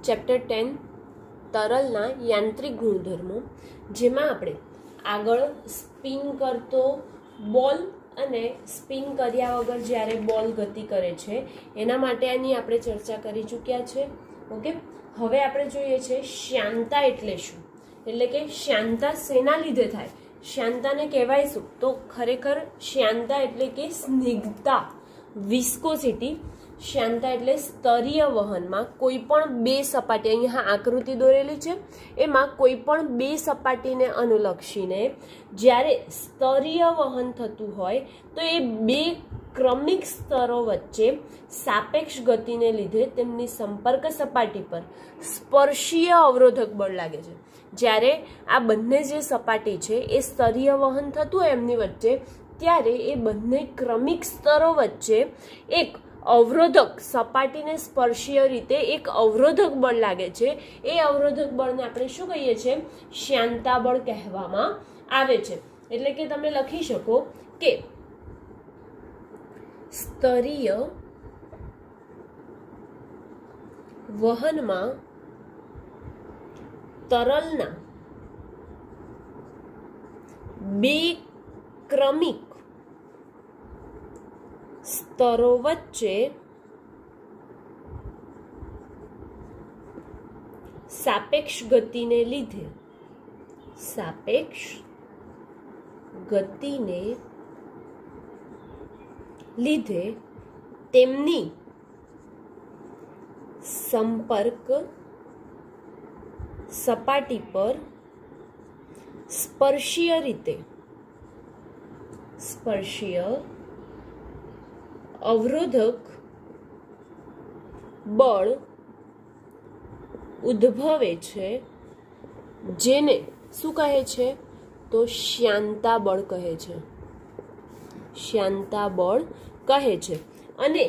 Chapter 10 તરલના યાંત્રિક ગુણધર્મો, જેમાં આપણે આગળ સ્પિન કરતો બોલ અને સ્પિન કર્યા વગર જ્યારે બોલ ગતિ કરે છે એના માટેની આપણે ચર્ચા કરી ચૂક્યા છે. ઓકે, હવે આપણે જોઈએ છે શ્યાનતા એટલે શું, એટલે કે શ્યાનતા શેના લીધે થાય. શ્યાનતાને કહેવાય શું? તો ખરેખર શ્યાનતા એટલે કે સ્નિગ્ધતા, વિસ્કોસિટી. શ્યાનતા એટલે સ્તરીય વહનમાં કોઈ પણ બે સપાટી, અહીંયા આકૃતિ દોરેલી છે, એમાં કોઈ પણ બે સપાટીને અનુલક્ષીને જ્યારે સ્તરીય વહન થતું હોય તો એ બે ક્રમિક સ્તરો વચ્ચે સાપેક્ષ ગતિને લીધે તેમની સંપર્ક સપાટી પર સ્પર્શીય અવરોધક બળ લાગે છે. જ્યારે આ બંને જે સપાટી છે એ સ્તરીય વહન થતું હોય એમની વચ્ચે, ત્યારે એ બંને ક્રમિક સ્તરો વચ્ચે એક અવરોધક, સપાટીને સ્પર્શીય રીતે એક અવરોધક બળ લાગે છે. એ અવરોધક બળને આપણે શું કહીએ છીએ? શ્યાનતા બળ કહેવામાં આવે છે. એટલે કે તમે લખી શકો કે સ્તરીય વહનમાં તરલના બે ક્રમિક સ્તરો વચ્ચે સાપેક્ષ ગતિને લીધે તેમની સંપર્ક સપાટી પર સ્પર્શીય અવરોધક બળ ઉદ્ભવે છે, જેને શું કહે છે? તો શ્યાનતા બળ કહે છે. શ્યાનતા બળ કહે છે. અને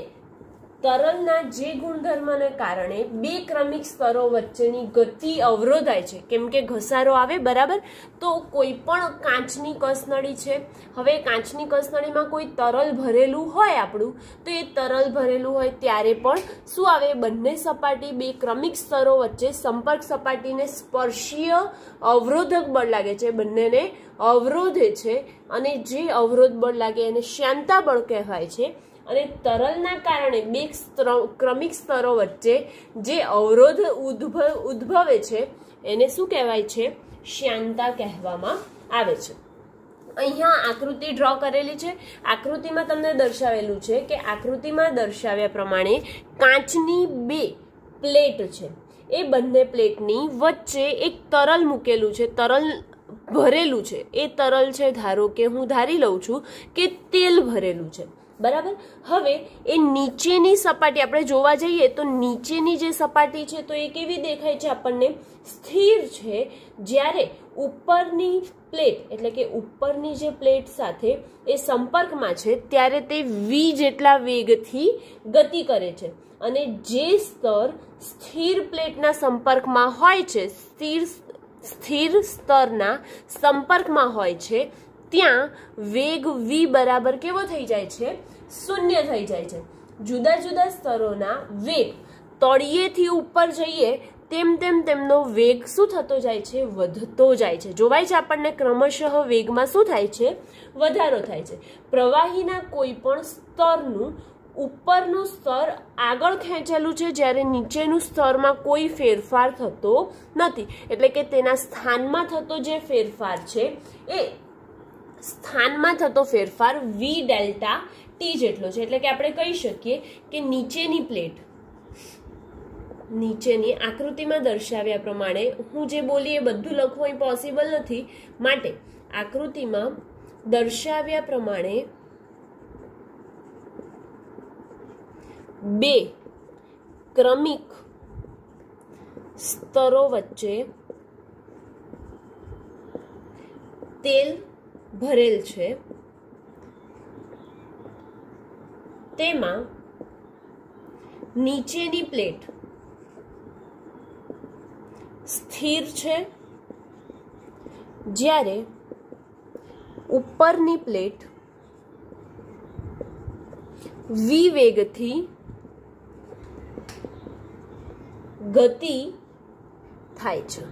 તરલના જે ગુણધર્મને કારણે બે ક્રમિક સ્તરો વચ્ચેની ગતિ અવરોધાય છે, કેમ કે ઘસારો આવે, બરાબર. તો કોઈ પણ કાચની કસનળી છે, હવે કાચની કસનળીમાં કોઈ તરલ ભરેલું હોય આપણું, તો એ તરલ ભરેલું હોય ત્યારે પણ શું આવે? બંને સપાટી, બે ક્રમિક સ્તરો વચ્ચે સંપર્ક સપાટીને સ્પર્શીય અવરોધક બળ લાગે છે, બંનેને અવરોધે છે. અને જે અવરોધ બળ લાગે એને શ્યાનતા બળ કહેવાય છે. અને તરલના કારણે બે ક્રમિક સ્તરો વચ્ચે જે અવરોધ ઉદ્ભવે છે એને શું કહેવાય છે? શ્યાનતા કહેવામાં આવે છે. અહીંયા આકૃતિ ડ્રો કરેલી છે. આકૃતિમાં તમને દર્શાવેલું છે કે આકૃતિમાં દર્શાવ્યા પ્રમાણે કાચની બે પ્લેટ છે. એ બંને પ્લેટની વચ્ચે એક તરલ મૂકેલું છે, તરલ ભરેલું છે. એ તરલ છે, ધારો કે હું ધારી લઉં છું કે તેલ ભરેલું છે, બરાબર. હવે એ નીચેની સપાટી આપણે જોવા જઈએ તો નીચેની જે સપાટી છે તો એ કેવી દેખાય છે આપણને? સ્થિર છે. જ્યારે ઉપરની પ્લેટ, એટલે કે ઉપરની જે પ્લેટ સાથે એ સંપર્કમાં છે ત્યારે તે વી જેટલા વેગથી ગતિ કરે છે. અને જે સ્તર સ્થિર પ્લેટના સંપર્કમાં હોય છે, સ્થિર સ્તરના સંપર્કમાં હોય છે, ત્યાં વેગ વી બરાબર કેવો થઈ જાય છે? શૂન્ય થઈ જાય છે. જુદા જુદા સ્તરોના વેગ તળિયેથી ઉપર જઈએ તેમ તેમ તેમનો વેગ શું થતો જાય છે? વધતો જાય છે. જોવાય છે આપણને ક્રમશઃ વેગમાં શું થાય છે? વધારો થાય છે. પ્રવાહીના કોઈ પણ સ્તરનું ઉપરનું સ્તર આગળ ખેંચેલું છે, જ્યારે નીચેનું સ્તરમાં કોઈ ફેરફાર થતો નથી. એટલે કે તેના સ્થાનમાં થતો જે ફેરફાર છે એ સ્થાનમાં થતો ફેરફાર વી ડેલ્ટા ટી જેટલો છે. એટલે કે આપણે કહી શકીએ કે નીચેની પ્લેટ, નીચેની આકૃતિમાં દર્શાવ્યા પ્રમાણે, હું જે બોલી એ બધું લખવું અહીં પોસિબલ નથી, માટે આકૃતિમાં દર્શાવ્યા પ્રમાણે બે ક્રમિક સ્તરો વચ્ચે તેલ ભરેલ છે. તેમાં નીચેની પ્લેટ સ્થિર છે, જ્યારે ઉપરની પ્લેટ વી વેગથી ગતિ થાય છે।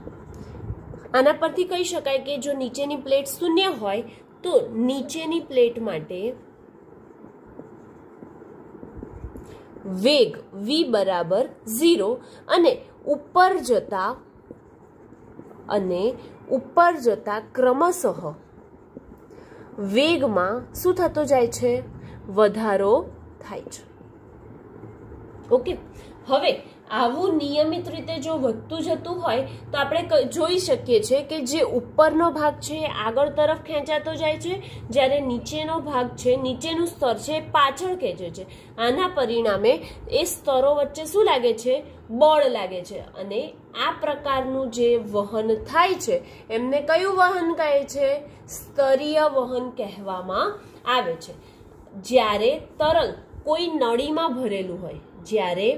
આના પરથી કહી શકાય કે જો નીચેની પ્લેટ શૂન્ય હોય તો નીચેની પ્લેટ માટે વેગ v બરાબર 0 અને ઉપર જતા ક્રમશઃ વેગમાં શું થતો જાય છે? વધારો થાય છે। ઓકે, હવે આવું નિયમિત રીતે જો વધતું જતું હોય તો આપણે જોઈ શકીએ છીએ કે જે ઉપરનો ભાગ છે એ આગળ તરફ ખેંચાતો જાય છે, જ્યારે નીચેનો ભાગ છે, નીચેનું સ્તર છે એ પાછળ ખેંચે છે। આના પરિણામે એ સ્તરો વચ્ચે શું લાગે છે? બળ લાગે છે, અને આ પ્રકારનું જે વહન થાય છે એમને કયું વહન કહે છે? સ્તરીય વહન કહેવામાં આવે છે। જ્યારે તરલ કોઈ નળીમાં ભરેલું હોય, જ્યારે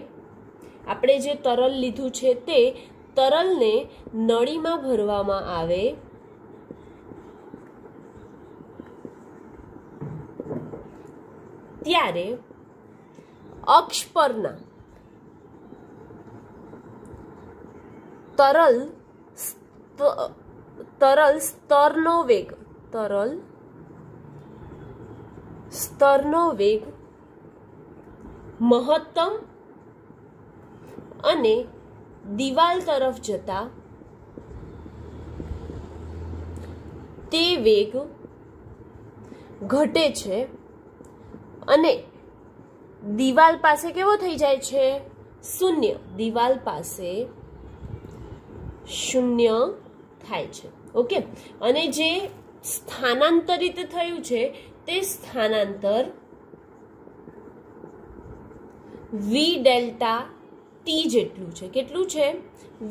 આપણે જે તરલ લીધું છે તે તરલને નળીમાં ભરવામાં આવે ત્યારે અક્ષ પરના તરલ સ્તરનો વેગ મહત્તમ અને દિવાલ તરફ જતા તે વેગ ઘટે છે અને દિવાલ પાસે કેવો થઈ જાય છે? શૂન્ય। દિવાલ પાસે શૂન્ય થાય છે। ઓકે, અને જે સ્થાનાંતરિત થયું છે તે સ્થાનાંતર વી ડેલ્ટા ટી જેટલું છે। કેટલું છે?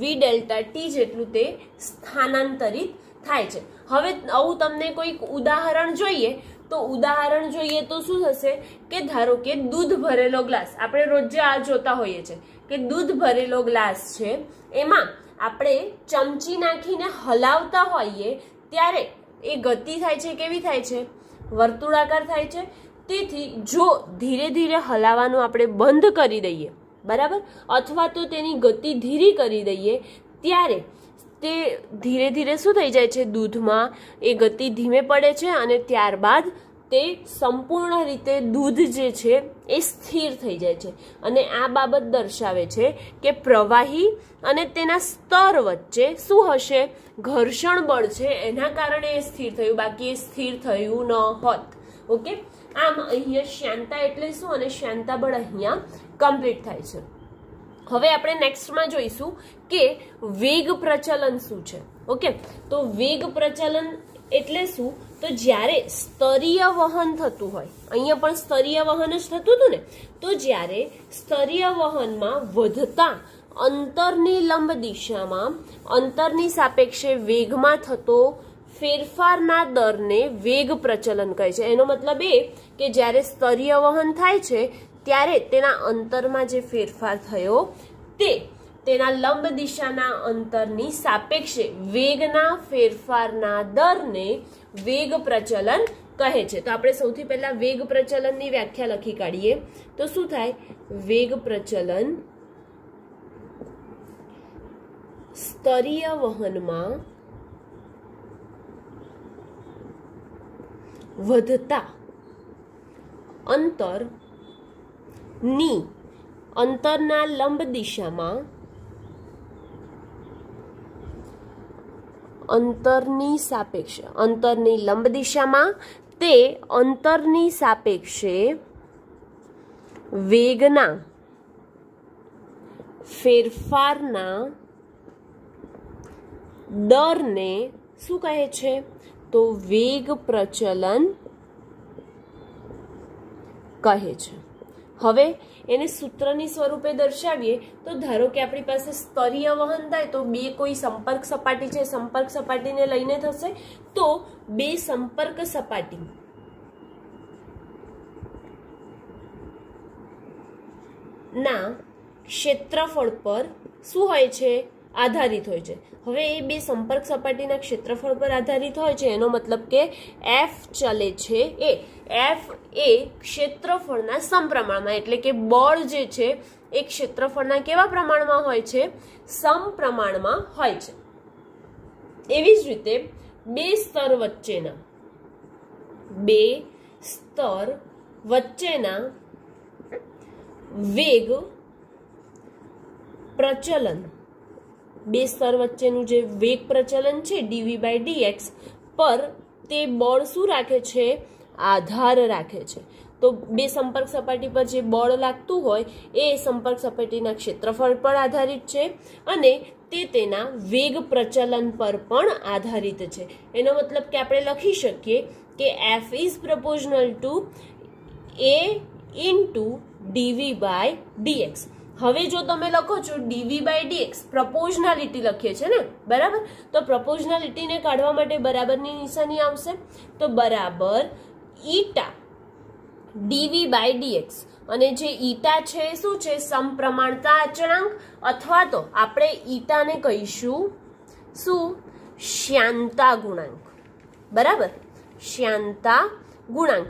વી ડેલ્ટા ટી જેટલું તે સ્થાનાંતરિત થાય છે। હવે આવું તમને કોઈક ઉદાહરણ જોઈએ તો શું થશે કે ધારો કે દૂધ ભરેલો ગ્લાસ, આપણે રોજ આ જોતા હોઈએ છીએ કે દૂધ ભરેલો ગ્લાસ છે, એમાં આપણે ચમચી નાખીને હલાવતા હોઈએ ત્યારે એ ગતિ થાય છે, કેવી થાય છે? વર્તુળાકાર થાય છે। તેથી જો ધીરે ધીરે હલાવવાનું આપણે બંધ કરી દઈએ, બરાબર, અથવા તો તેની ગતિ ધીરી કરી દઈએ, ત્યારે તે ધીરે ધીરે શું થઈ જાય છે? દૂધમાં એ ગતિ ધીમે પડે છે અને ત્યારબાદ તે સંપૂર્ણ રીતે દૂધ જે છે એ સ્થિર થઈ જાય છે। અને આ બાબત દર્શાવે છે કે પ્રવાહી અને તેના સ્તર વચ્ચે શું હશે? ઘર્ષણ બળ છે, એના કારણે એ સ્થિર થયું, બાકી એ સ્થિર થયું ન હોત। ઓકે, આમ અહીંયા શ્યાનતા એટલે શું અને શ્યાનતા બળ અહીંયા કમ્પ્લીટ થાય છે। હવે આપણે નેક્સ્ટમાં જોઈશું કે વેગ પ્રચલન શું છે। ઓકે, તો વેગ પ્રચલન એટલે શું? તો જ્યારે સ્તરીય વહન થતું હોય, અહીંયા પણ સ્તરીય વહન જ થતું હતું ને, તો જ્યારે સ્તરીય વહનમાં વધતા અંતરની લંબ દિશામાં અંતરની સાપેક્ષે વેગમાં થતો ફેરફારના દરને વેગ પ્રચલન કહે છે। એનો મતલબ એ કે જ્યારે સ્તરીય વહન થાય છે ત્યારે તેના અંતરમાં જે ફેરફાર થયો તે તેના લંબ દિશાના અંતરની સાપેક્ષે વેગના ફેરફારના દરને વેગ પ્રચલન કહે છે। તો આપણે સૌથી પહેલા વેગ પ્રચલનની વ્યાખ્યા લખી કાઢીએ તો શું થાય? વેગ પ્રચલન સ્તરીય વહનમાં વધતા અંતરના લંબ દિશામાં અંતરની લંબ દિશામાં તે અંતરની સાપેક્ષે વેગના ફેરફારના દરને શું કહે છે? તો વેગ પ્રચલન કહે છે। હવે એને સૂત્રની સ્વરૂપે દર્શાવીએ તો ધારો કે આપણી પાસે સ્તરીય વહન થાય તો બે કોઈ સંપર્ક સપાટી છે, સંપર્ક સપાટીને લઈને થશે, તો બે સંપર્ક સપાટી ના ક્ષેત્રફળ પર શું હોય છે? આધારિત હોય છે। હવે એ બે સંપર્ક સપાટીના ક્ષેત્રફળ પર આધારિત હોય છે, એનો મતલબ કે એફ ચલે છે એફ એ ક્ષેત્રફળના સમપ્રમાણમાં, એટલે કે બળ જે છે એ ક્ષેત્રફળના કેવા પ્રમાણમાં હોય છે? સમપ્રમાણમાં હોય છે. એવી જ રીતે બે સ્તર વચ્ચેના વેગ પ્રચલન, બે સ્તર વચ્ચેનું જે વેગ પ્રચલન છે dv/dx પર તે બળ શું રાખે છે? આધાર રાખે છે. તો બે સંપર્ક સપાટી પર જે બળ લાગતું હોય એ સંપર્ક સપાટીના ક્ષેત્રફળ પર આધારિત છે અને તે તેના વેગ પ્રચલન પર પણ આધારિત છે. એનો મતલબ કે આપણે લખી શકીએ કે F is proportional to A into dv/dx. હવે જો તમે લખો છો dv/dx, પ્રપોર્શનાલિટી લખીએ છે ને, બરાબર? તો પ્રપોર્શનાલિટીને કાઢવા માટે બરાબરની નિશાની આવશે. તો બરાબર ઈટા dv/dx, અને જે ઈટા છે શું છે? સમપ્રમાણતા અચળાંક, અથવા તો આપણે ઈટાને કહીશું શું? શ્યાનતા ગુણાંક. બરાબર, શ્યાનતા ગુણાંક.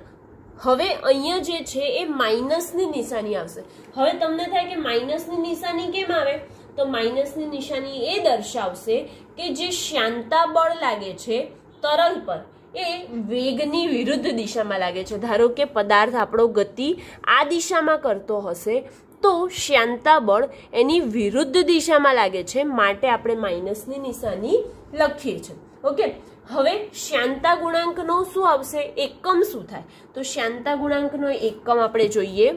હવે અહીંયા જે છે એ માઇનસની નિશાની આવશે. હવે તમને થાય કે માઇનસની નિશાની કેમ આવે? તો માઇનસની નિશાની એ દર્શાવશે કે જે શ્યાનતા બળ લાગે છે તરલ પર એ વેગની વિરુદ્ધ દિશામાં લાગે છે. ધારો કે પદાર્થ આપણો ગતિ આ દિશામાં કરતો હશે તો શ્યાનતા બળ એની વિરુદ્ધ દિશામાં લાગે છે, માટે આપણે માઇનસની નિશાની લખીએ છીએ. ઓકે, હવે શ્યાનતા ગુણાંકનો શું આવશે? એકમ શું થાય? તો શ્યાનતા ગુણાંકનો એકમ આપણે જોઈએ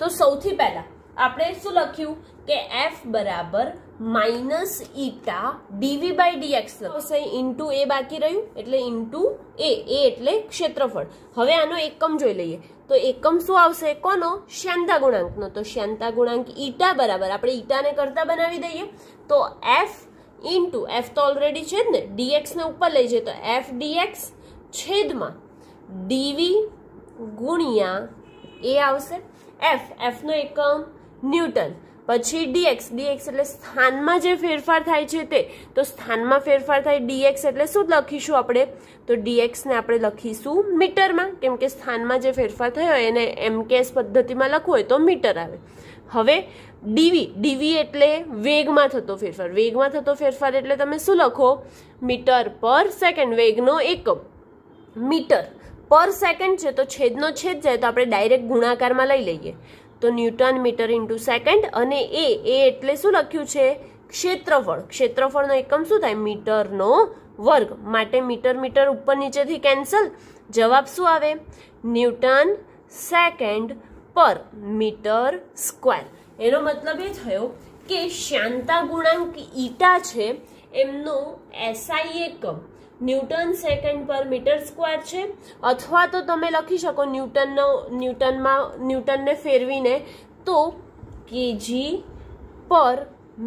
તો સૌથી પહેલા આપણે શું લખ્યું કે F બરાબર માઇનસ ઈટા dv/dx લખશે. ઇન્ટુ એ બાકી રહ્યું એટલે ઇન્ટુ એ એટલે ક્ષેત્રફળ. હવે આનો એકમ જોઈ લઈએ તો એકમ શું આવશે? કોનો? શ્યાનતા ગુણાંકનો. તો શ્યાનતા ગુણાંક ઈટા બરાબર, આપણે ઈટાને કરતા બનાવી દઈએ તો F ઇન્ટુ F તો ઓલરેડી છે જ ને, dx ને ઉપર લઈ જઈએ તો F dx છેદમાં dv ગુણ્યા એ આવશે. F નો એકમ ન્યૂટન, પછી dx એટલે સ્થાનમાં જે ફેરફાર થાય છે તે, તો સ્થાનમાં ફેરફાર થાય dx એટલે શું લખીશું આપણે? તો dx ને આપણે લખીશું મીટરમાં, કેમ કે સ્થાનમાં જે ફેરફાર થયો એને MKS પદ્ધતિમાં લખવું હોય તો મીટર આવે. હવે dv એટલે વેગમાં થતો ફેરફાર. વેગમાં થતો ફેરફાર એટલે તમે શું લખો? મીટર પર સેકન્ડ. વેગનો એકમ મીટર પર સેકન્ડ છે તો છેદનો છેદ જાય તો આપણે ડાયરેક્ટ ગુણાકારમાં લઈ લઈએ તો ન્યૂટન મીટર ઇન્ટુ સેકન્ડ. અને એ એટલે શું લખ્યું છે? ક્ષેત્રફળ. ક્ષેત્રફળનો એકમ શું થાય? મીટરનો વર્ગ, માટે મીટર ઉપર નીચેથી કેન્સલ. જવાબ શું આવે? ન્યૂટન સેકન્ડ પર મીટર સ્ક્વેર. એનો મતલબ એ થયો કે શ્યાનતા ગુણાંક ઈટા છે એમનો SI એકમ ન્યૂટન સેકન્ડ પર મીટર સ્ક્વેર છે, અથવા તો તમે લખી શકો ન્યૂટનને ફેરવીને તો કેજી પર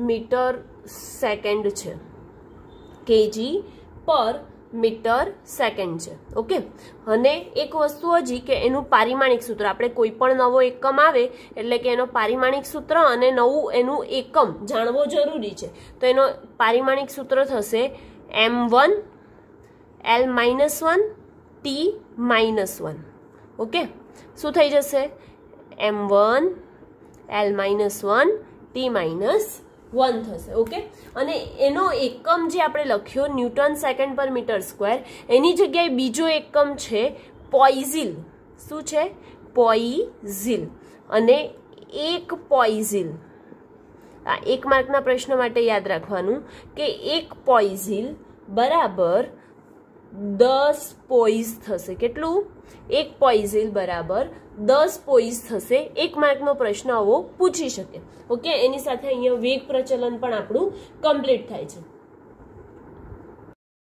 મીટર સેકન્ડ છે. કેજી પર મીટર સેકન્ડ છે. ઓકે, અને એક વસ્તુ હજી કે એનું પારિમાણિક સૂત્ર, આપણે કોઈ પણ નવો એકમ આવે એટલે કે એનો પારિમાણિક સૂત્ર અને નવું એનું એકમ જાણવો જરૂરી છે. તો એનો પારિમાણિક સૂત્ર થશે m1 L-1 T-1. ઓકે, શું થઈ જશે? m1 L-1 T-1 થશે. ઓકે, અને એનો એકમ જે આપણે લખ્યો ન્યૂટન સેકન્ડ પર મીટર સ્ક્વેર, એની જગ્યાએ બીજો એકમ છે પોઇઝિલ. શું છે? પોઇઝિલ. અને એક પોઇઝિલ, આ 1 માર્કના પ્રશ્ન માટે યાદ રાખવાનું કે એક પોઇઝિલ બરાબર 10 પોઈઝ થશે. કેટલું? એક પોઇઝિલ બરાબર 10 પોઈઝ થશે. 1 માર્કનો પ્રશ્ન આવો પૂછી શકે. ઓકે, એની સાથે અહીંયા વેગ પ્રચલન પણ આપણું કમ્પ્લીટ થાય છે.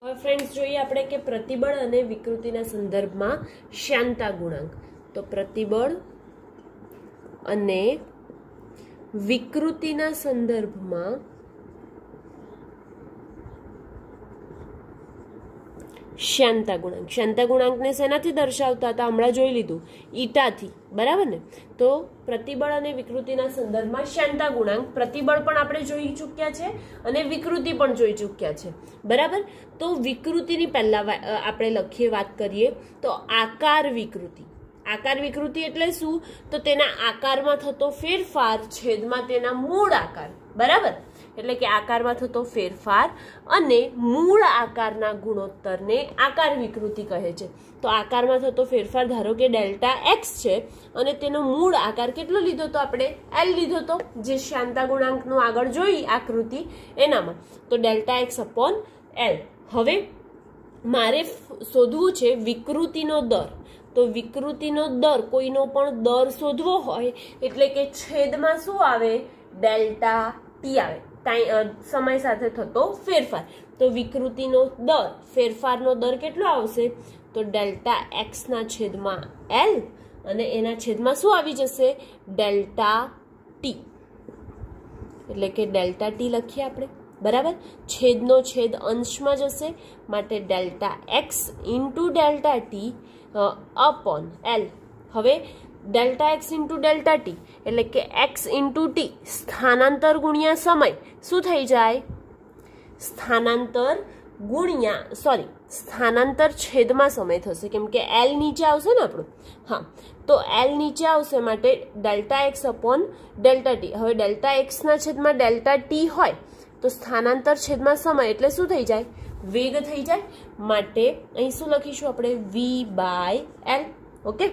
હવે ફ્રેન્ડ્સ જોઈએ આપણે કે પ્રતિબળ અને વિકૃતિના સંદર્ભમાં શ્યાનતા ગુણાંક. તો પ્રતિબળ અને વિકૃતિના સંદર્ભમાં શ્યાનતા ગુણાંક. શ્યાનતા ગુણાંકને શેનાથી દર્શાવતા હતા? હમણાં જોઈ લીધું, ઈટાથી. બરાબર ને? તો પ્રતિબળ અને વિકૃતિના સંદર્ભમાં શ્યાનતા ગુણાંક. પ્રતિબળ પણ આપણે જોઈ ચૂક્યા છે અને વિકૃતિ પણ જોઈ ચૂક્યા છે. બરાબર? તો વિકૃતિની પહેલા આપણે લખીએ, વાત કરીએ તો આકાર વિકૃતિ. આકાર વિકૃતિ એટલે શું? તો તેના આકારમાં થતો ફેરફાર છેદમાં તેના મૂળ આકાર, બરાબર? એટલે કે આકારમાં થતો ફેરફાર અને મૂળ આકારના ગુણોત્તરને આકાર વિકૃતિ કહે છે. તો આકારમાં થતો ફેરફાર ધારો કે ડેલ્ટા એક્સ છે અને તેનો મૂળ આકાર કેટલો લીધો તો આપણે? એલ લીધો તો, જે શાંતા ગુણાંકનું આગળ જોઈ આકૃતિ એનામાં. તો ડેલ્ટા એક્સ અપોન એલ. હવે મારે શોધવું છે વિકૃતિનો દર. તો વિકૃતિનો દર, કોઈનો પણ દર શોધવો હોય એટલે કે છેદમાં શું આવે? ડેલ્ટા ટી આવે, સમય સાથે થતો ફેરફાર. તો વિકૃતિનો દર, ફેરફારનો દર કેટલો આવશે? તો ડેલ્ટા એક્સ ના છેદમાં એલ અને એના છેદમાં શું આવી જશે? Delta T. એટલે કે ડેલ્ટા ટી લખીએ આપણે, બરાબર? છેદનો છેદ અંશમાં જશે માટે delta X into delta T upon L. હવે delta X into delta T એટલે કે એક્સ ઇન્ટુ ટી, સ્થાનાંતર ગુણ્યા સમય શું થઈ જાય? સ્થાનાંતર છેદમાં સમય થશે, કેમ કે એલ નીચે આવશે ને આપણું. હા, તો એલ નીચે આવશે માટે delta x upon delta T. હવે ડેલ્ટા એક્સના છેદમાં ડેલ્ટા ટી હોય તો સ્થાનાંતર છેદમાં સમય એટલે શું થઈ જાય? વેગ થઈ જાય. માટે અહીં શું લખીશું આપણે? વી બાય એલ. ઓકે,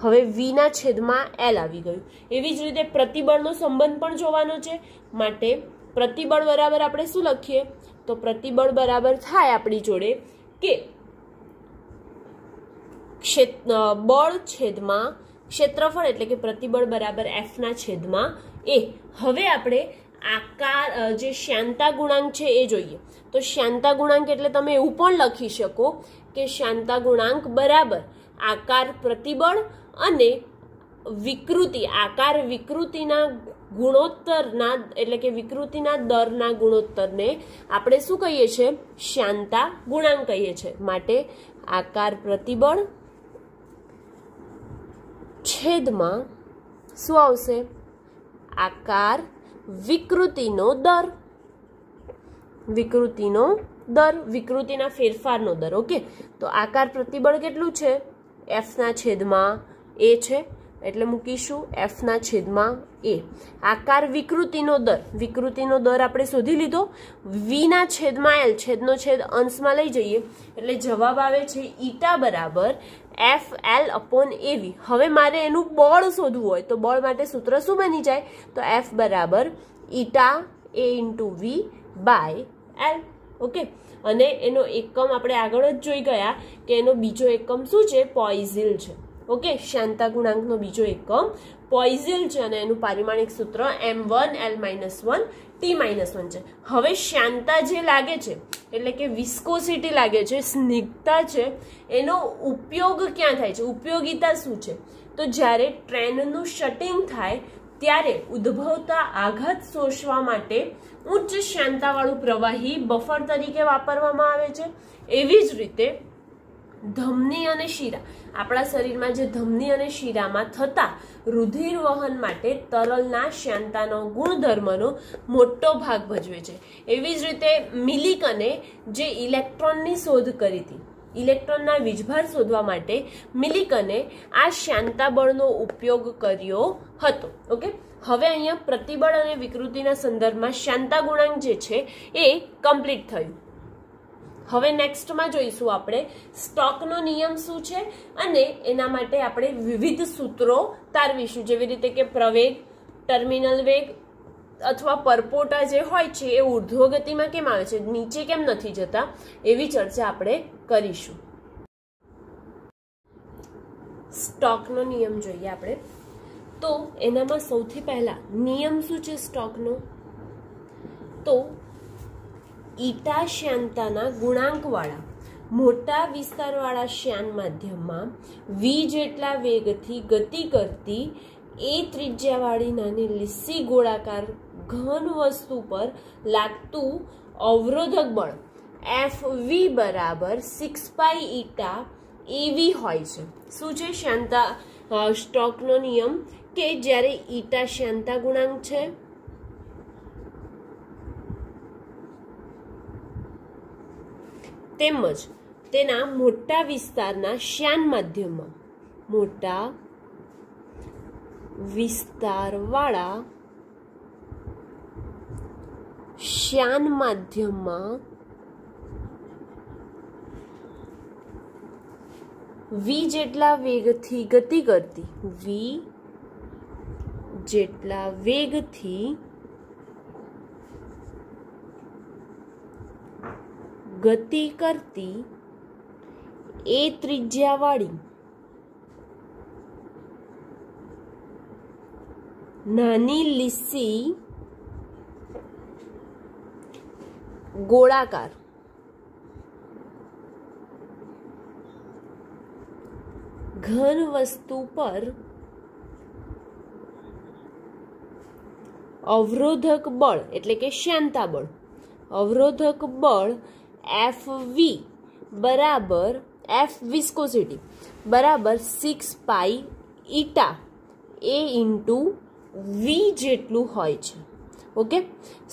હવે વી ના છેદમાં એલ આવી ગયું. એવી જ રીતે પ્રતિબળનો સંબંધ પણ જોવાનો છે માટે પ્રતિબળ બરાબર આપણે શું લખીએ? તો પ્રતિબળ બરાબર થાય આપણી જોડે કે બળ છેદમાં ક્ષેત્રફળ, એટલે કે પ્રતિબળ બરાબર એફ ના છેદમાં એ. હવે આપણે આકાર, જે શ્યાંતા ગુણાંક છે એ જોઈએ. તો શ્યાંતા ગુણાંક એટલે તમે એવું પણ લખી શકો કે શ્યાંતા ગુણાંક બરાબર આકાર પ્રતિબળ અને વિકૃતિ, આકાર વિકૃતિના ગુણોત્તરના, એટલે કે વિકૃતિના દરના ગુણોત્તરને આપણે શું કહીએ છીએ? શ્યાંતા ગુણાંક કહીએ છીએ. માટે આકાર પ્રતિબળ છેદમાં શું આવશે? આકાર વિકૃતિનો દર. વિકૃતિનો દર, વિકૃતિના ફેરફારનો દર. ઓકે, તો આકાર પ્રતિબળ કેટલું છે? એફ ના છેદમાં એ છે એટલે મૂકીશું એફ ના છેદમાં એ. આકાર વિકૃતિનો દર, વિકૃતિનો દર આપણે શોધી લીધો. વી ના છેદમાં એલ, છેદનો છેદ અંશમાં લઈ જઈએ એટલે જવાબ આવે છે ઈટા બરાબર એફ એલ અપોન એવી. હવે મારે એનું બળ શોધવું હોય તો બળ માટે સૂત્ર શું બની જાય? તો એફ બરાબર eta A into V by L. Okay, અને એનો એકમ આપણે આગળ જ જોઈ ગયા કે એનો બીજો એકમ શું છે? પોઇઝિલ છે. ઓકે, શાંતા ગુણાંકનો બીજો એકમ પોઇઝિલ છે અને એનું પારિમાણિક સૂત્ર m1 l-1 t-1 છે. હવે શાંતા જે લાગે છે એટલે કે વિસ્કોસિટી લાગે છે, સ્નિગ્ધતા છે, એનો ઉપયોગ ક્યાં થાય છે? ઉપયોગિતા શું છે? તો જ્યારે ટ્રેનનું શટિંગ થાય ત્યારે ઉદ્ભવતા આઘાત શોષવા માટે ઉચ્ચ શાંતાવાળું પ્રવાહી બફર તરીકે વાપરવામાં આવે છે. એવી જ રીતે ધમની અને શીરા, આપણા શરીરમાં જે ધમની અને શીરામાં થતા રુધિર વહન માટે તરલના શાંતાનો ગુણધર્મનો મોટો ભાગ ભજવે છે. એવી જ રીતે મિલિકને જે ઇલેક્ટ્રોનની શોધ કરી હતી, ઇલેક્ટ્રોનના વીજભાર શોધવા માટે મિલિકને આ શાંતા બળનો ઉપયોગ કર્યો હતો. ઓકે, હવે અહીંયા પ્રતિબળ અને વિકૃતિના સંદર્ભમાં શાંતા ગુણાંક જે છે એ કમ્પ્લીટ થયું. હવે નેક્સ્ટમાં જોઈશું આપણે સ્ટોકનો નિયમ શું છે અને એના માટે આપણે વિવિધ સૂત્રો તારવીશું, જેવી રીતે કે પ્રવેગ, ટર્મિનલ વેગ અથવા પરપોટા જે હોય છે એ ઉર્ધ્વ ગતિમાં કેમ આવે છે, નીચે કેમ નથી જતા, એવી ચર્ચા આપણે કરીશું. સ્ટોકનો નિયમ જોઈએ આપણે. તો એનામાં સૌથી પહેલા નિયમ શું છે સ્ટોકનો? તો ઈટા શ્યાનતાના ગુણાંકવાળા મોટા વિસ્તારવાળા શ્યાન માધ્યમમાં વી જેટલા વેગથી ગતિ કરતી એ ત્રિજ્યાવાળી નાની લીસી ગોળાકાર ઘન વસ્તુ પર લાગતું અવરોધક બળ એફ વી બરાબર 6 પાઈ ઈટા એવી હોય છે. શું છે શ્યાનતા સ્ટોકનો નિયમ? કે જ્યારે ઈટા શ્યાનતા ગુણાંક છે તેમજ તેના મોટા વિસ્તારના શ્યાન માધ્યમમાં મોટા વિસ્તારવાળા શ્યાન માધ્યમમાં v જેટલા વેગથી ગતિ કરતી ગતિ કરતી એ ત્રિજ્યાવાળી નાની લીસી ગોળાકાર ઘન વસ્તુ પર અવરોધક બળ એટલે કે શ્યાનતા બળ અવરોધક બળ Fv બરાબર F વિસ્કોસિટી બરાબર 6 પાઈ ઈટા એ ઇન્ટુ વી જેટલું હોય છે. ઓકે,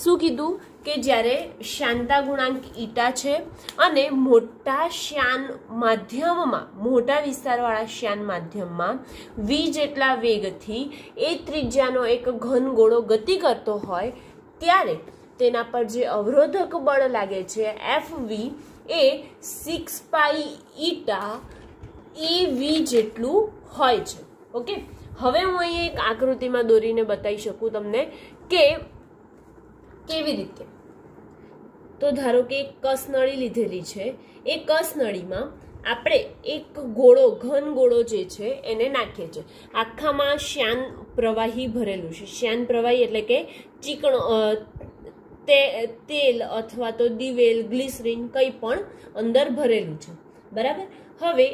શું કીધું કે જ્યારે શ્યાનતા ગુણાંક ઈટા છે અને મોટા શ્યાન માધ્યમમાં મોટા વિસ્તારવાળા શ્યાન માધ્યમમાં વી જેટલા વેગથી એ ત્રિજ્યાનો એક ઘન ગોળો ગતિ કરતો હોય ત્યારે તેના પર જે અવરોધક બળ લાગે છે Fv એ 6 પાઈ ઈટા એ વી જેટલું હોય છે. ઓકે, હવે હું અહીં એક આકૃતિમાં દોરીને બતાવી શકું તમને કે કેવી રીતે. તો ધારો કે એક કસનળી લીધેલી છે, એ કસનળીમાં આપણે એક ગોળો ઘન ગોળો જે છે એને નાખીએ છીએ. આખામાં શ્યાન પ્રવાહી ભરેલું છે. શ્યાન પ્રવાહી એટલે કે ચીકણો તેલ અથવા તો દિવેલ ગ્લિસરીન કંઈ પણ અંદર ભરેલું છે. બરાબર. હવે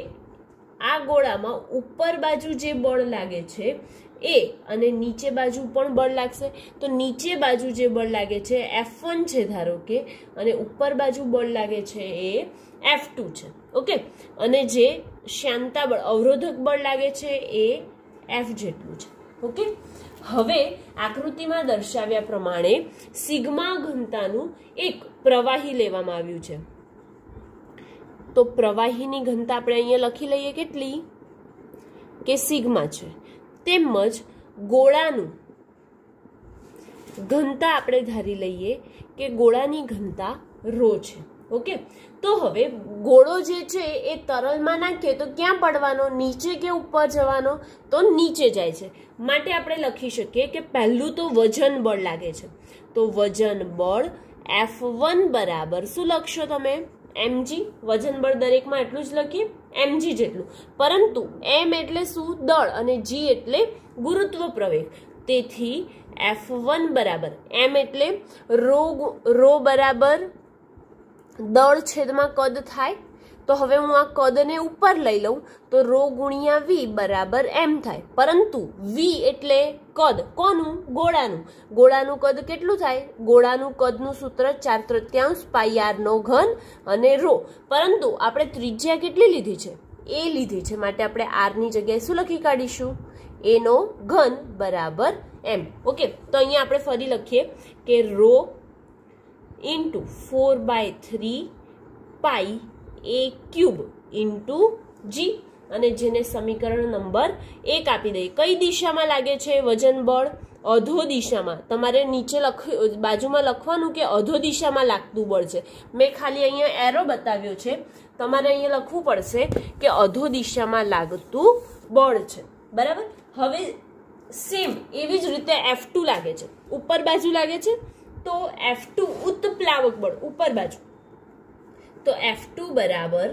આ ગોળામાં ઉપર બાજુ જે બળ લાગે છે એ અને નીચે બાજુ પણ બળ લાગશે. તો નીચે બાજુ જે બળ લાગે છે F1 છે ધારો કે, અને ઉપર બાજુ બળ લાગે છે એ F2 છે. ઓકે, અને જે શ્યાનતા બળ અવરોધક બળ લાગે છે એ F જેટલું છે. ઓકે, હવે આકૃતિમાં દર્શાવ્યા પ્રમાણે સિગ્મા ઘનતાનું એક પ્રવાહી લેવામાં આવ્યું છે. તો પ્રવાહીની ઘનતા આપણે અહીંયા લખી લઈએ કેટલી કે સિગ્મા છે. તેમજ ગોળાનું ઘનતા આપણે ધારી લઈએ કે ગોળાની ઘનતા ρ છે. ઓકે, તો હવે ગોળો જે છે એ તરલમાં નાખીએ તો ક્યાં પડવાનો, નીચે કે ઉપર જવાનો? તો નીચે જાય છે. માટે આપણે લખી શકીએ કે પહેલું તો વજન બળ લાગે છે. તો વજન બળ F1 બરાબર શું લખશો તમે? mg. વજન બળ દરેકમાં એટલું જ લખીએ mg જેટલું, પરંતુ m એટલે શું? દળ, અને g એટલે ગુરુત્વ પ્રવેગ. તેથી F1 બરાબર m એટલે ρ બરાબર દળ છેદમાં કદ થાય. તો હવે હું આ કદને ઉપર લઈ લઉં તો ρ ગુણ્યા v બરાબર m થાય. પરંતુ v એટલે કદ કોનું? ગોળાનું. ગોળાનું કદ કેટલું થાય? ગોળાનું કદનું સૂત્ર 4/3 પાઈ r નો ઘન અને ρ. પરંતુ આપણે ત્રિજ્યા કેટલી લીધી છે? એ લીધી છે. માટે આપણે r ની જગ્યાએ શું લખી કાઢીશું? a નો ઘન બરાબર m. ઓકે, તો અહીંયા આપણે ફરી લખીએ કે ρ into 4/3 pi a cube into g, અને જેને સમીકરણ નંબર 1 આપી દઈએ. કઈ દિશામાં લાગે છે વજન બળ? અધો દિશામાં. તમારે નીચે બાજુમાં લખવાનું કે અધો દિશામાં લાગતું બળ છે. મેં ખાલી અહીંયા એરો બતાવ્યો છે, તમારે અહીંયા લખવું પડશે કે અધો દિશામાં લાગતું બળ છે. બરાબર. હવે સેમ એવી જ રીતે F2 લાગે છે, ઉપર બાજુ લાગે છે. તો F2 ઉત્પ્લાવક બળ ઉપર બાજુ. તો F2 બરાબર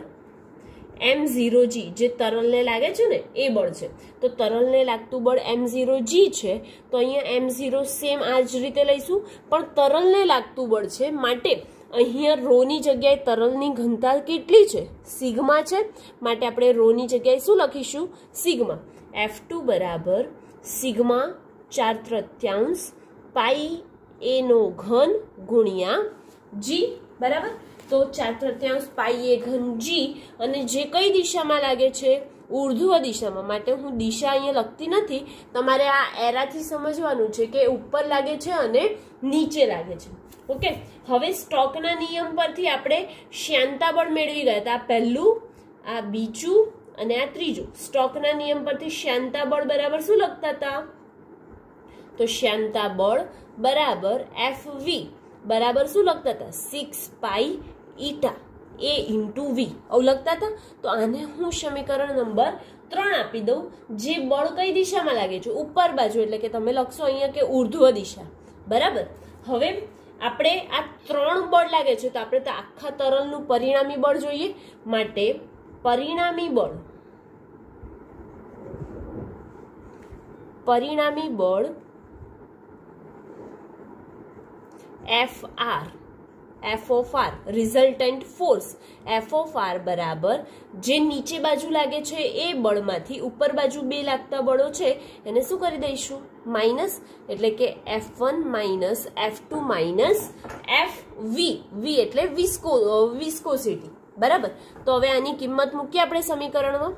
m0g, જે તરલને લાગે છે ને એ બળ છે. તો તરલને લાગતું બળ m0g છે. તો અહીંયા m0 સેમ આ જ રીતે લઈશું, પણ તરલને લાગતું બળ છે માટે અહીંયા ρ ની જગ્યાએ તરલની ઘનતા કેટલી છે? સિગ્મા છે. માટે આપણે ρ ની જગ્યાએ શું લખીશું? સિગ્મા. F2 બરાબર સિગ્મા 4/3 પાઈ a નો ઘન ગુણ્યા g. બરાબર. તો 4/3 પાઈ a ઘન g, અને જે કઈ દિશામાં લાગે છે? ઉર્ધ્વ દિશામાં. માટે હું દિશા અહીંયા લખતી નથી, તમારે આ એરાથી સમજવાનું છે કે ઉપર લાગે છે અને નીચે લાગે છે. ઓકે, હવે સ્ટોકના નિયમ પરથી આપણે શ્યાનતા બળ મેળવી ગયા હતા. આ પહેલું, આ બીજું અને આ ત્રીજું. સ્ટોકના નિયમ પરથી શ્યાનતા બળ બરાબર શું લખતા હતા? તો શ્યાનતા બળ બરાબર FV બરાબર શું લખતા હતા? 6 pi eta A into V આવું લખતા હતા. તો આને હું સમીકરણ નંબર 3 આપી દઉં. જે બળ કઈ દિશામાં લાગે છે? ઉપર બાજુ, એટલે કે તમે લખશો અહીંયા કે ઉર્ધ્વ દિશા. બરાબર. હવે આપણે આ 3 બળ લાગે છે તો આપણે તો આખા તરલનું પરિણામી બળ જોઈએ. માટે પરિણામી બળ FR F of R resultant force F of R બરાબર જે નીચે બાજુ લાગે છે એ બળમાંથી ઉપર બાજુ 2 લાગતા બળો છે એને શું કરી દઈશું? માઇનસ, એટલે કે F1 minus F2 minus FV. V એટલે વિસ્કોસિટી. બરાબર. તો હવે આની કિંમત મૂકીએ આપણે સમીકરણમાં.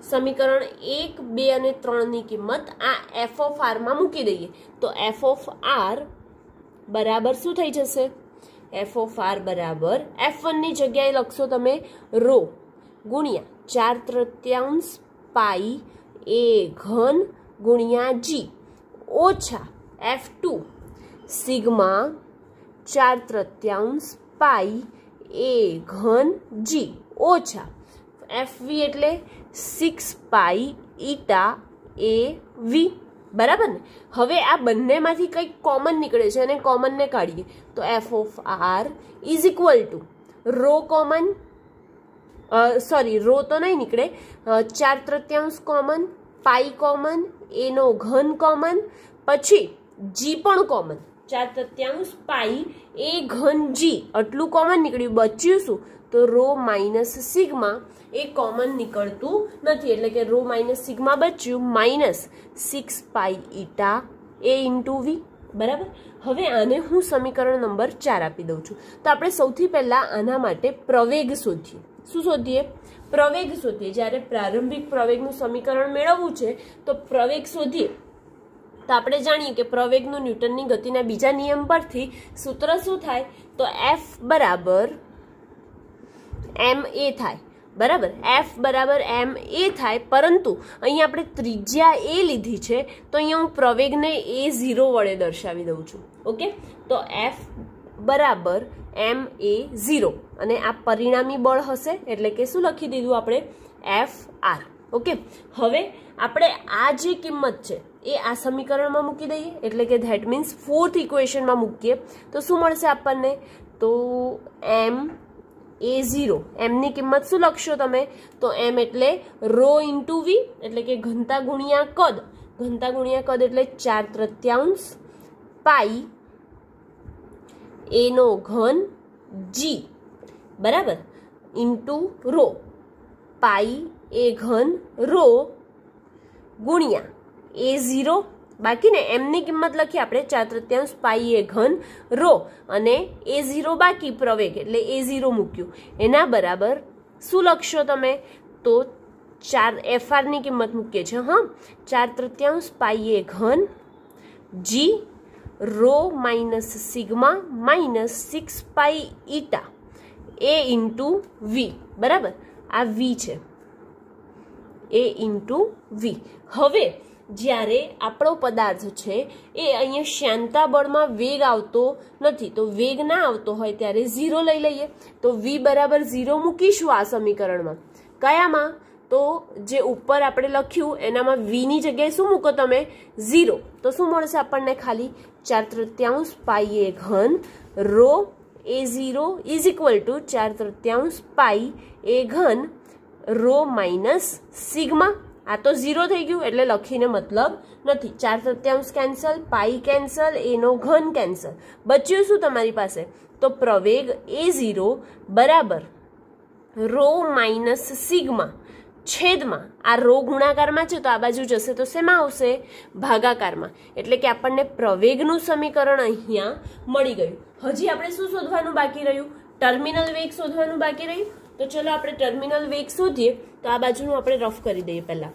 સમીકરણ 1, 2 અને 3 ની કિંમત આ F of R માં મૂકી દઈએ. તો F of R બરાબર શું થઈ જશે? F of R બરાબર F1 ની જગ્યાએ લખશો તમે રો ગુણ્યા 4/3 પાઈ A ઘન ગુણ્યા G ઓછા F2 સિગ્મા 4/3 પાઈ A ઘન G ઓછા FV એટલે 6 પાઈ ઈટા AV. બરાબર ને? હવે આ બંનેમાંથી કંઈક કોમન નીકળે છે અને કોમનને કાઢીએ તો F of R is equal to rho common, sorry rho તો નહીં નીકળે, 4/3 કોમન, પાઈ કોમન, A નો ઘન કોમન, પછી G પણ કોમન, 4/3 પાઈ A ઘન G આટલું કોમન નીકળ્યું. બચ્યું શું? તો રો માઇનસ સિગ્મા એ કોમન નીકળતું નથી, એટલે કે રો માઇનસ સિગ્મા બચ્યું minus 6 pi eta A into V. બરાબર. હવે આને હું સમીકરણ નંબર 4 આપી દઉં છું. તો આપણે સૌથી પહેલા આના માટે પ્રવેગ શોધીએ. શું શોધીએ? પ્રવેગ શોધીએ. જ્યારે પ્રારંભિક પ્રવેગનું સમીકરણ મેળવવું છે તો પ્રવેગ શોધીએ. તો આપણે જાણીએ કે પ્રવેગનું ન્યૂટનની ગતિના બીજા નિયમ પરથી સૂત્ર શું થાય? તો F બરાબર ma થાય. બરાબર. F બરાબર ma થાય, પરંતુ અહીંયા આપણે ત્રિજ્યા a લીધી છે તો અહીંયા હું પ્રવેગને a0 વડે દર્શાવી દઉં છું. ઓકે. તો F બરાબર ma0 અને આ પરિણામી બળ હશે, એટલે કે શું લખી દીધું આપણે? FR. ઓકે. હવે આપણે આ જે કિંમત છે એ આ સમીકરણમાં મૂકી દઈએ, એટલે કે ધેટ મીન્સ 4th ઇક્વેશનમાં મૂકીએ તો શું મળશે આપણને? તો A0 m ની કિંમત શું લખશો તમે? તો m એટલે રો ઇન્ટુ V, એટલે કે ઘનતા ગુણ્યા કદ. ઘનતા ગુણ્યા કદ એટલે 4/3 પાઈ A નો ઘન G બરાબર ઇન્ટુ રો પાઈ A ઘન રો ગુણ્યા A0 બાકી ને m ની કિંમત લખી આપણે 4/3 પાઈ A ઘન રો અને A0 બાકી પ્રવેગ એટલે A0 મૂક્યું એના બરાબર શું લખશો તમે? તો 4 FR ની કિંમત મૂકીએ છીએ. હા, 4/3 પાઈ A ઘન G rho minus sigma minus 6 pi eta A into V. બરાબર. આ V છે, A ઇન્ટુ V. હવે જ્યારે આપણો પદાર્થ છે એ અહીંયા શ્યાનતા બળમાં વેગ આવતો નથી, તો વેગ ના આવતો હોય ત્યારે 0 લઈ લઈએ. તો V બરાબર 0 મૂકીશું આ સમીકરણમાં. કયામાં? તો જે ઉપર આપણે લખ્યું એનામાં V ની જગ્યાએ શું મૂકો તમે? 0. તો શું મળશે આપણને? ખાલી 4/3 પાઈ A ઘન rho A0 is equal to 4/3 pi A ઘન રો માઇનસ સિગ્મા. આ તો 0 થઈ ગયું એટલે લખીને મતલબ નથી. 4/3 કેન્સલ, પાઈ કેન્સલ, A નો ઘન કેન્સલ. બચ્યું શું તમારી પાસે? તો પ્રવેગ A0 બરાબર રો માઇનસ સિગ્મા છેદમાં આ રો ગુણાકારમાં છે તો આ બાજુ જશે તો શેમાં આવશે? ભાગાકારમાં. એટલે કે આપણને પ્રવેગનું સમીકરણ અહીંયા મળી ગયું. હજી આપણે શું શોધવાનું બાકી રહ્યું? ટર્મિનલ વેગ શોધવાનું બાકી રહ્યું. તો ચલો આપણે ટર્મિનલ વેગ શોધીએ. તો આ બાજુનું આપણે રફ કરી દઈએ પહેલા.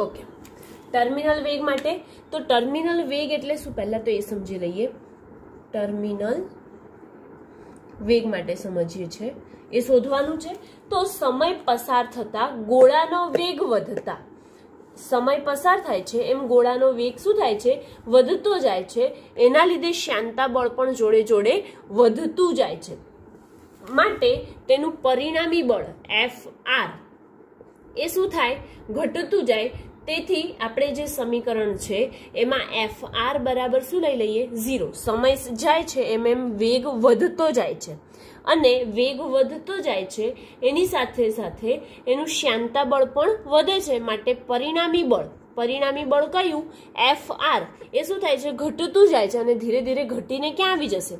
ઓકે. ટર્મિનલ વેગ માટે તો ટર્મિનલ વેગ એટલે શું, પહેલા તો એ સમજી લઈએ. ટર્મિનલ વેગ માટે સમજીએ છીએ, એ શોધવાનું છે. તો સમય પસાર થતા ગોળાનો વેગ વધતા, સમય પસાર થાય છે એમ ગોળાનો વેગ શું થાય છે, વધતો જાય છે. એના લીધે શાંતા બળ પણ જોડે જોડે વધતું જાય છે. માટે તેનું પરિણામી બળ Fr એ શું થાય, ઘટતું જાય. તેથી આપણે જે સમીકરણ છે એમાં Fr બરાબર શું લઈ લઈએ, 0. સમય જાય છે એમ એમ વેગ વધતો જાય છે, અને વેગ વધતો જાય છે એની સાથે સાથે એનું શાંતા બળ પણ વધે છે. માટે પરિણામી બળ કયું, Fr એ શું થાય છે, ઘટતું જાય છે અને ધીરે ધીરે ઘટીને ક્યાં આવી જશે,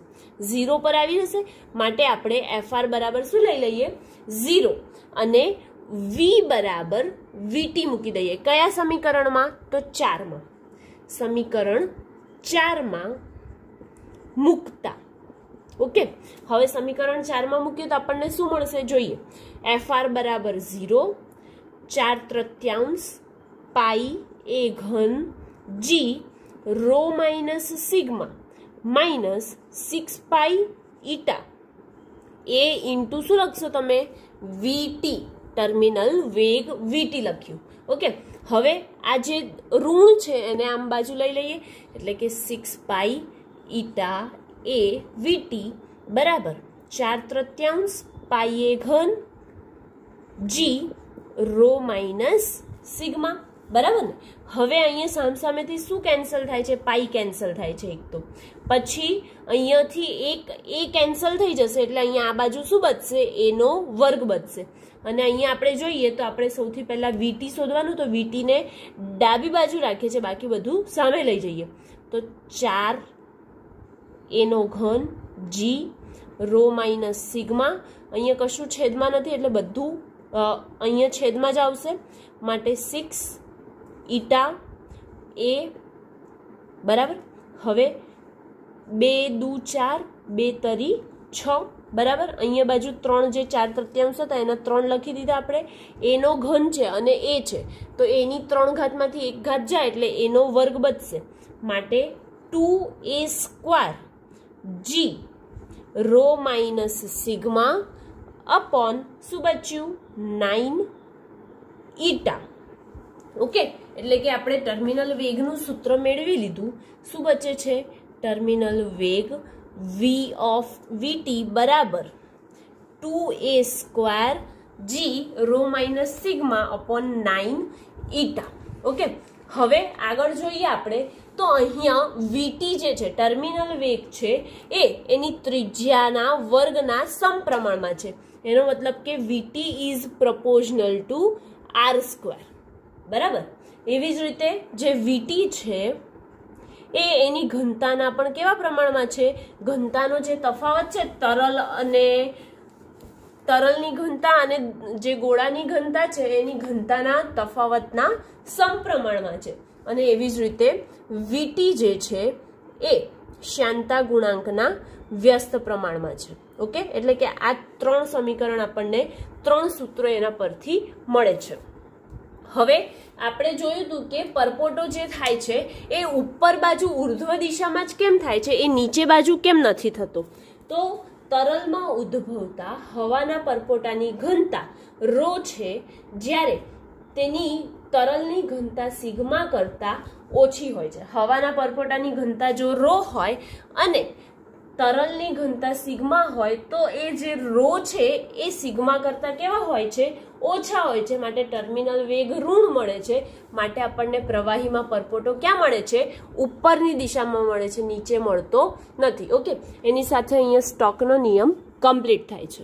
0 પર આવી જશે. માટે આપણે Fr બરાબર શું લઈ લઈએ, 0. અને V બરાબર VT મૂકી દઈએ. કયા સમીકરણમાં, તો 4માં. સમીકરણ 4માં મૂકતા. ઓકે, હવે સમીકરણ 4માં મૂકીએ તો આપણને શું મળશે જોઈએ. Fr બરાબર 0, 4/3 પાઈ a ઘન g rho minus sigma minus 6 pi eta એ ઇન્ટુ શું લખશો તમે, VT. ટર્મિનલ વેગ VT લખ્યું. ઓકે, હવે આ જે ઋણ છે એને આમ બાજુ લઈ લઈએ, એટલે કે 6 પાઈ ઈટા એ VT બરાબર 4/3 પાઈ એ ઘન G રો માઇનસ સિગ્મા. બરાબર ને. હવે અહીંયા સામસામેથી શું કેન્સલ થાય છે, પાઈ કેન્સલ થાય છે એક તો. પછી અહીંયાથી એક એ કેન્સલ થઈ જશે એટલે અહીંયા આ બાજુ શું બચશે, એનો વર્ગ બચશે. અને અહીંયા આપણે જોઈએ તો આપણે સૌથી પહેલા VT શોધવાનું, તો VT ને ડાબી બાજુ રાખીએ છીએ, બાકી બધું સામે લઈ જઈએ. તો 4 એનો ઘન G રો માઇનસ સિગ્મા. અહીંયા કશું છેદમાં નથી એટલે બધું અહીંયા છેદમાં જ આવશે. માટે 6 ઈટા એ બરાબર. હવે 2 દુ 4, 2 તરી 6 બરાબર. અહીંયા બાજુ 3 જે 4/3 હતા એના 3 લખી દીધા આપણે. એનો ઘન છે અને એ છે તો એની 3 ઘાતમાંથી 1 ઘાત જાય એટલે એનો વર્ગ બચશે. માટે 2a² G rho minus sigma upon શું બચ્યું, 9 ઈટા. ઓકે, એટલે કે આપણે ટર્મિનલ વેગનું સૂત્ર મેળવી લીધું. શું બચે છે, ટર્મિનલ વેગ VT બરાબર 2a² G rho minus sigma upon 9 eta. Okay, હવે આગળ જોઈએ આપણે તો અહીંયા VT જે છે ટર્મિનલ વેગ છે એ એની ત્રિજ્યાના વર્ગના સમપ્રમાણમાં છે. એનો મતલબ કે VT ઇઝ પ્રપોઝનલ ટુ r². બરાબર. એવી જ રીતે જે VT છે એ એની ઘનતાના પણ કેવા પ્રમાણમાં છે, ઘનતાનો જે તફાવત છે તરલની ઘનતા અને જે ગોળાની ઘનતા છે એની ઘનતાના તફાવતના સમપ્રમાણમાં છે. અને એવી જ રીતે VT જે છે એ શાંતા ગુણાંકના વ્યસ્ત પ્રમાણમાં છે. ઓકે, એટલે કે આ 3 સમીકરણ આપણને 3 સૂત્રો એના પરથી મળે છે. હવે આપણે જોયું હતું કે પરપોટો જે થાય છે એ ઉપર બાજુ ઉર્ધ્વ દિશામાં જ કેમ થાય છે, એ નીચે બાજુ કેમ નથી થતો. તો તરલમાં ઉદ્ભવતા હવાના પરપોટાની ઘનતા રો છે, જ્યારે તેની તરલની ઘનતા સિગ્મા કરતા ઓછી હોય છે. હવાના પરપોટાની ઘનતા જો રો હોય અને તરલની ઘનતા સિગ્મા હોય તો એ જે રો છે એ સિગ્મા કરતા કેવા હોય છે, ઓછા હોય છે. માટે ટર્મિનલ વેગ ઋણ મળે છે. માટે આપણને પ્રવાહીમાં પરપોટો ક્યાં મળે છે, ઉપરની દિશામાં મળે છે, નીચે મળતો નથી. ઓકે, એની સાથે અહીંયા સ્ટોકનો નિયમ કમ્પ્લીટ થાય છે.